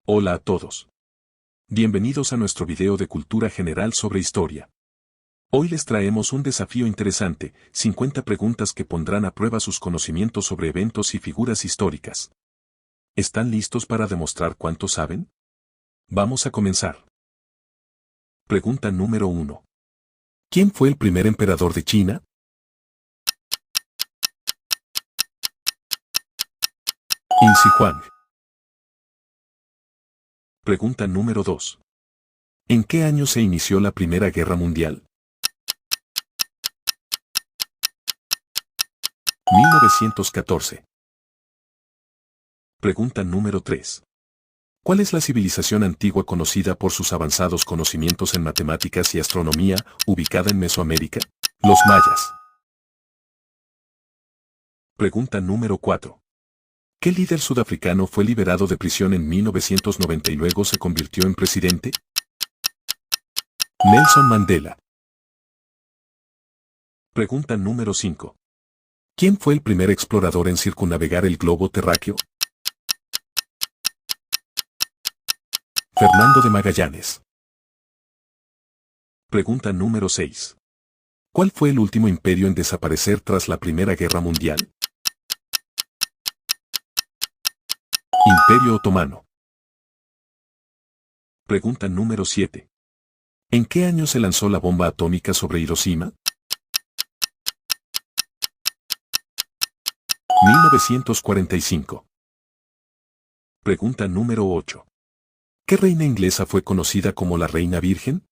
Hola a todos. Bienvenidos a nuestro video de cultura general sobre historia. Hoy les traemos un desafío interesante, 50 preguntas que pondrán a prueba sus conocimientos sobre eventos y figuras históricas. ¿Están listos para demostrar cuánto saben? Vamos a comenzar. Pregunta número 1. ¿Quién fue el primer emperador de China? Insi Huang. Pregunta número 2. ¿En qué año se inició la Primera Guerra Mundial? 1914. Pregunta número 3. ¿Cuál es la civilización antigua conocida por sus avanzados conocimientos en matemáticas y astronomía, ubicada en Mesoamérica? Los mayas. Pregunta número 4. ¿Qué líder sudafricano fue liberado de prisión en 1990 y luego se convirtió en presidente? Nelson Mandela. Pregunta número 5. ¿Quién fue el primer explorador en circunnavegar el globo terráqueo? Fernando de Magallanes. Pregunta número 6. ¿Cuál fue el último imperio en desaparecer tras la Primera Guerra Mundial? Imperio Otomano. Pregunta número 7. ¿En qué año se lanzó la bomba atómica sobre Hiroshima? 1945. Pregunta número 8. ¿Qué reina inglesa fue conocida como la Reina Virgen?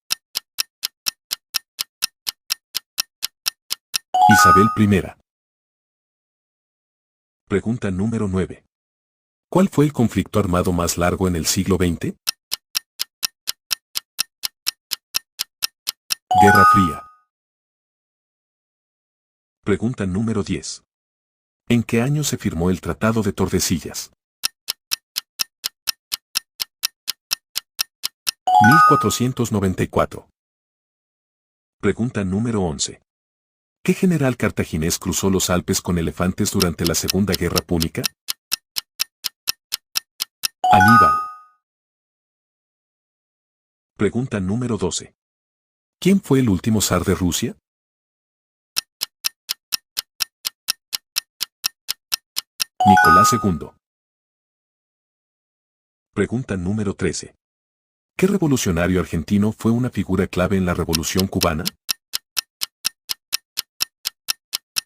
Isabel I. Pregunta número 9. ¿Cuál fue el conflicto armado más largo en el siglo XX? Guerra Fría. Pregunta número 10. ¿En qué año se firmó el Tratado de Tordesillas? 1494. Pregunta número 11. ¿Qué general cartaginés cruzó los Alpes con elefantes durante la Segunda Guerra Púnica? Aníbal. Pregunta número 12. ¿Quién fue el último zar de Rusia? Nicolás II. Pregunta número 13. ¿Qué revolucionario argentino fue una figura clave en la Revolución Cubana?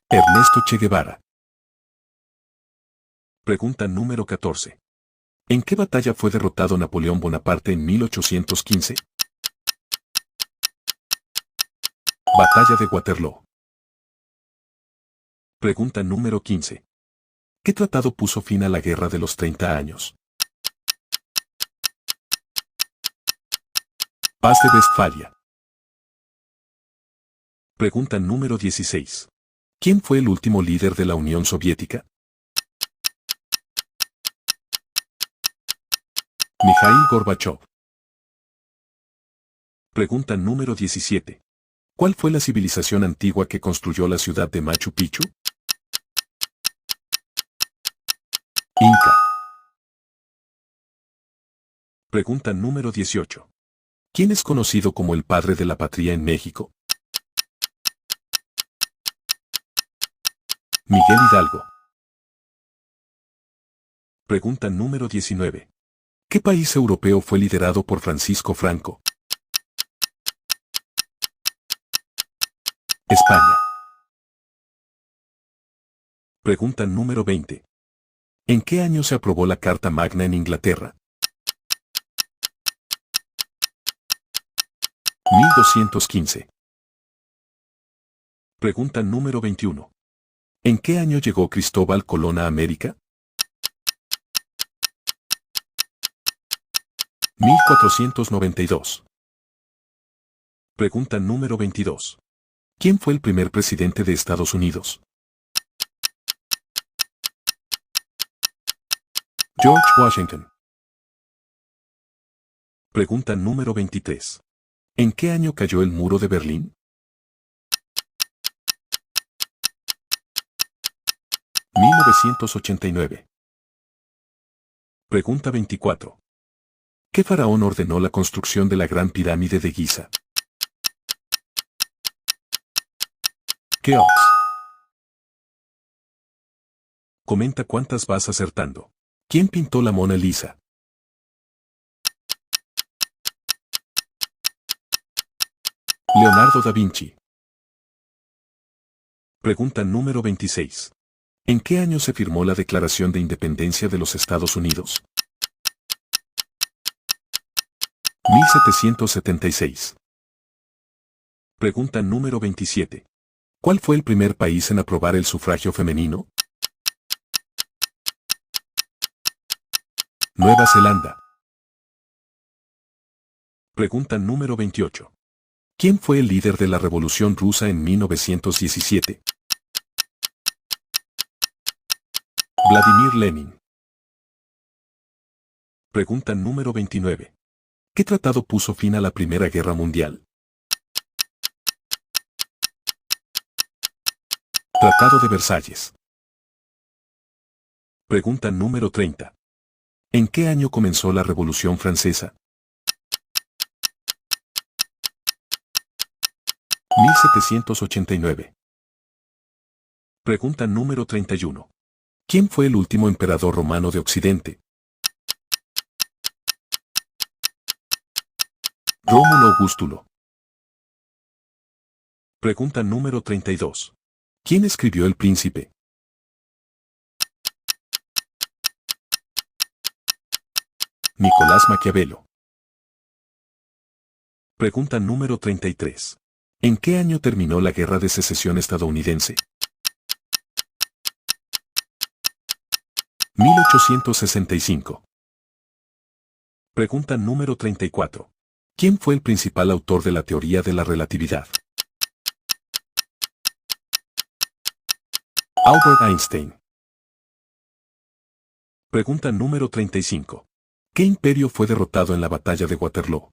Ernesto Che Guevara. Pregunta número 14. ¿En qué batalla fue derrotado Napoleón Bonaparte en 1815? Batalla de Waterloo. Pregunta número 15. ¿Qué tratado puso fin a la Guerra de los 30 años? Paz de Westfalia. Pregunta número 16. ¿Quién fue el último líder de la Unión Soviética? Mikhail Gorbachov. Pregunta número 17. ¿Cuál fue la civilización antigua que construyó la ciudad de Machu Picchu? Inca. Pregunta número 18. ¿Quién es conocido como el padre de la patria en México? Miguel Hidalgo. Pregunta número 19. ¿Qué país europeo fue liderado por Francisco Franco? España. Pregunta número 20. ¿En qué año se aprobó la Carta Magna en Inglaterra? 1215. Pregunta número 21. ¿En qué año llegó Cristóbal Colón a América? 1492. Pregunta número 22. ¿Quién fue el primer presidente de Estados Unidos? George Washington. Pregunta número 23. ¿En qué año cayó el muro de Berlín? 1989. Pregunta 24. ¿Qué faraón ordenó la construcción de la Gran Pirámide de Giza? Keops. Comenta cuántas vas acertando. ¿Quién pintó la Mona Lisa? Leonardo da Vinci. Pregunta número 26. ¿En qué año se firmó la Declaración de Independencia de los Estados Unidos? 1776. Pregunta número 27. ¿Cuál fue el primer país en aprobar el sufragio femenino? Nueva Zelanda. Pregunta número 28. ¿Quién fue el líder de la Revolución Rusa en 1917? Vladimir Lenin. Pregunta número 29. ¿Qué tratado puso fin a la Primera Guerra Mundial? Tratado de Versalles. Pregunta número 30. ¿En qué año comenzó la Revolución Francesa? 1789. Pregunta número 31. ¿Quién fue el último emperador romano de Occidente? Rómulo Augustulo. Pregunta número 32. ¿Quién escribió El Príncipe? Nicolás Maquiavelo. Pregunta número 33. ¿En qué año terminó la Guerra de Secesión estadounidense? 1865. Pregunta número 34. ¿Quién fue el principal autor de la teoría de la relatividad? Albert Einstein. Pregunta número 35. ¿Qué imperio fue derrotado en la batalla de Waterloo?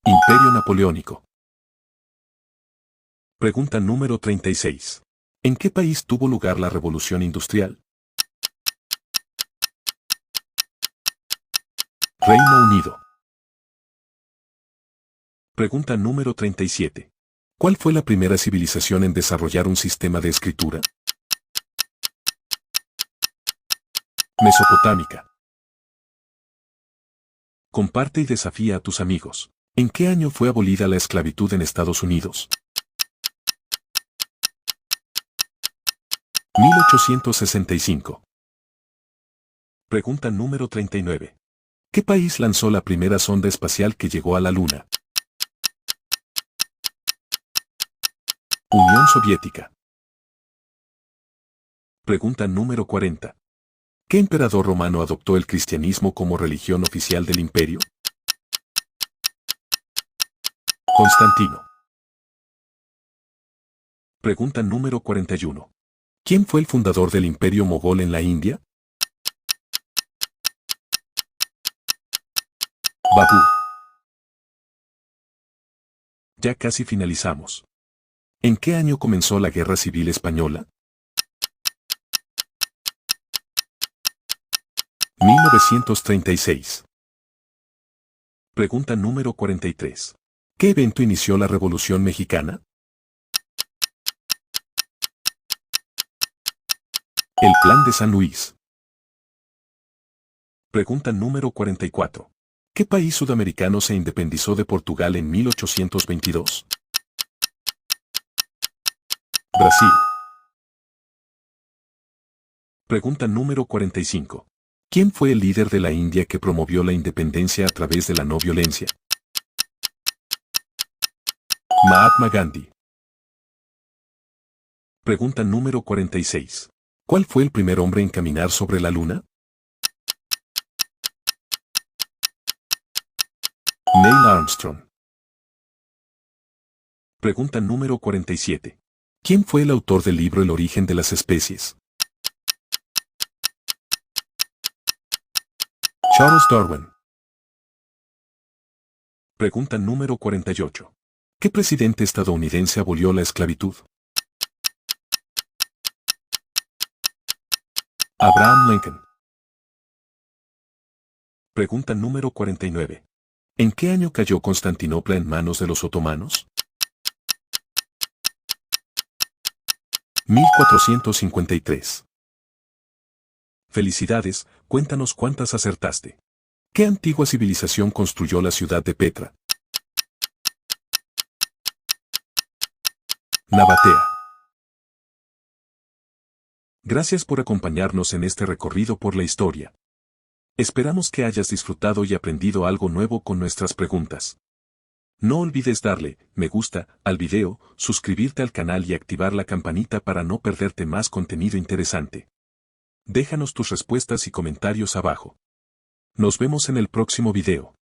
Imperio Napoleónico. Pregunta número 36. ¿En qué país tuvo lugar la Revolución Industrial? Reino Unido. Pregunta número 37. ¿Cuál fue la primera civilización en desarrollar un sistema de escritura? Mesopotámica. Comparte y desafía a tus amigos. ¿En qué año fue abolida la esclavitud en Estados Unidos? 1865. Pregunta número 39. ¿Qué país lanzó la primera sonda espacial que llegó a la Luna? Unión Soviética. Pregunta número 40. ¿Qué emperador romano adoptó el cristianismo como religión oficial del imperio? Constantino. Pregunta número 41. ¿Quién fue el fundador del imperio mogol en la India? Babur. Ya casi finalizamos. ¿En qué año comenzó la Guerra Civil Española? 1936. Pregunta número 43. ¿Qué evento inició la Revolución Mexicana? El Plan de San Luis. Pregunta número 44. ¿Qué país sudamericano se independizó de Portugal en 1822? Brasil. Pregunta número 45. ¿Quién fue el líder de la India que promovió la independencia a través de la no violencia? Mahatma Gandhi. Pregunta número 46. ¿Cuál fue el primer hombre en caminar sobre la Luna? Neil Armstrong. Pregunta número 47. ¿Quién fue el autor del libro El origen de las especies? Charles Darwin. Pregunta número 48. ¿Qué presidente estadounidense abolió la esclavitud? Abraham Lincoln. Pregunta número 49. ¿En qué año cayó Constantinopla en manos de los otomanos? 1453. Felicidades, cuéntanos cuántas acertaste. ¿Qué antigua civilización construyó la ciudad de Petra? Nabatea. Gracias por acompañarnos en este recorrido por la historia. Esperamos que hayas disfrutado y aprendido algo nuevo con nuestras preguntas. No olvides darle me gusta al video, suscribirte al canal y activar la campanita para no perderte más contenido interesante. Déjanos tus respuestas y comentarios abajo. Nos vemos en el próximo video.